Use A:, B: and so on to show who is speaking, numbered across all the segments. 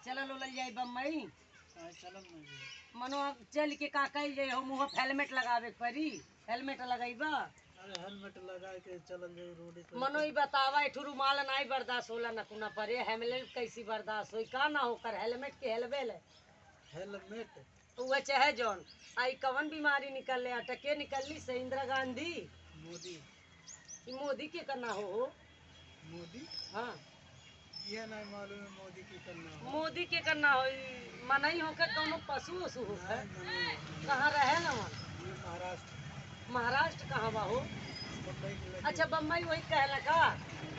A: चल लोल जाई बम्बई
B: चलम
A: मनो चल के का कल जाई हो मुँह हेलमेट लगावे परी हेलमेट लगाईबा
B: अरे हेलमेट लगा के चलल जाई रोड पे
A: मनो ही बतावा एठू रुमाल नहीं बर्दाश्त होला न कुना परे हेलमेट कैसी बर्दाश्त होई का ना होकर हेलमेट के हेलबेल
B: हेलमेट
A: वो चाहे जौन आई कवन बीमारी निकल अटके निकलनी से इंदिरा गांधी
B: मोदी
A: मोदी के करना हो
B: मोदी
A: हाँ
B: ये नहीं मालूम है मोदी की करना हो
A: मोदी के करना हो मनई होकर कौनो पशु वसु होकर
B: नहीं
A: कहाँ रहे न वहाँ
B: ये महाराष्ट्र
A: महाराष्ट्र कहाँ बा हो
B: मुंबई के लगे
A: अच्छा बम्बई वही कहला का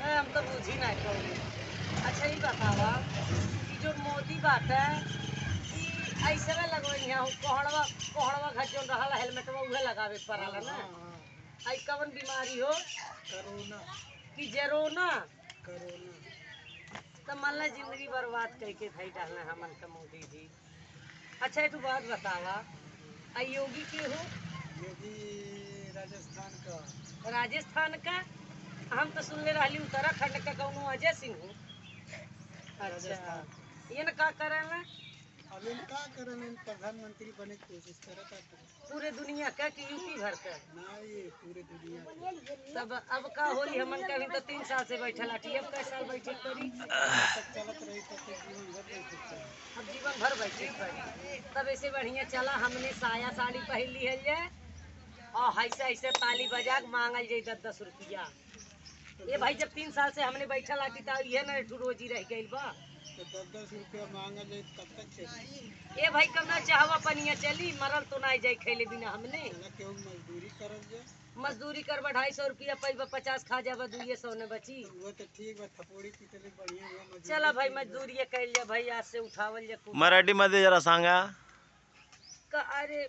A: हम तो बुझी नहीं कहूँ अच्छा ये बतावा कि जो मोदी बात है कि ऐसे में लगवाई है कोहड़वा कोहड़वा घर जो रहा हेलमेटवा उहे लगावे पड़ाला ना आई कवन बीमारी हो
B: कोरोना
A: कि जेरोना
B: कोरोना
A: तो मान ला जिंदगी बर्बाद करके भाई डालना हमन का मोदी जी अच्छा एक बात बतावा आई योगी के हो
B: योगी राजस्थान का
A: राजस्थान का हम तो सुनले रही उत्तराखंड का कौनो अजय सिंह हूँ अच्छा ये न का करेला
B: अब इन का करन इन प्रधानमंत्री बने की कोशिश करता
A: पूरे दुनिया का कि यूपी भर का
B: ना ये पूरे दुनिया के
A: तब अब का होली हमन का भी तो 3 साल से बैठल हटी अब कै साल बैठे करी
B: तक चलत रही तब तक जीवन भर नहीं सकता
A: अब जीवन भर बैठे करी तब ऐसे बढ़िया चला हमने साया साड़ी पहन ली है ये और ऐसे ऐसे ताली बजा के मांगल जाई 10-10 रुपया ये भाई जब 3 साल से हमने बैठल हटी तो ये ना रोजी रह गई बा
B: तो 10-10 रुपया मांगा जाए तब तक चली
A: ये भाई कब ना चाहवा पनिया चली मरल तो ना जाई खैले बिना हमने
B: केहू मजदूरी करल जाए
A: मजदूरी कर 250 रुपया पैबा 50 खा जाबा 200 ने बची
B: वो तो ठीक बा थपोड़ी पिटले बढ़िया वो मजदूरी
A: चला भाई मजदूरी कैल जा भाई आज से उठावल जा
C: मराठी मध्ये जरा सांगा
A: अरे